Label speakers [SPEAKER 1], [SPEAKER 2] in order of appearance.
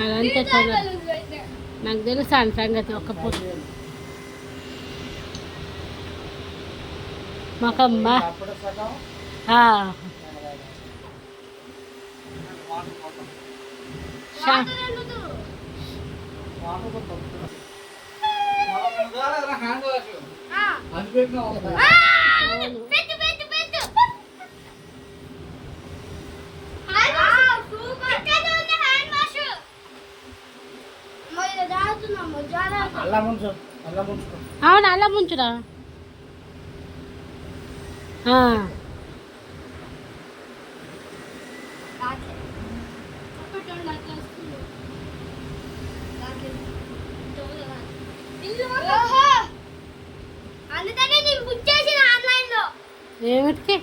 [SPEAKER 1] అదంతే చూడండి, నాకు తెలుసు అని సంగతి. ఒక్క పూట మాకమ్మా అవును, అలా ముంచురా. ఏమిటికి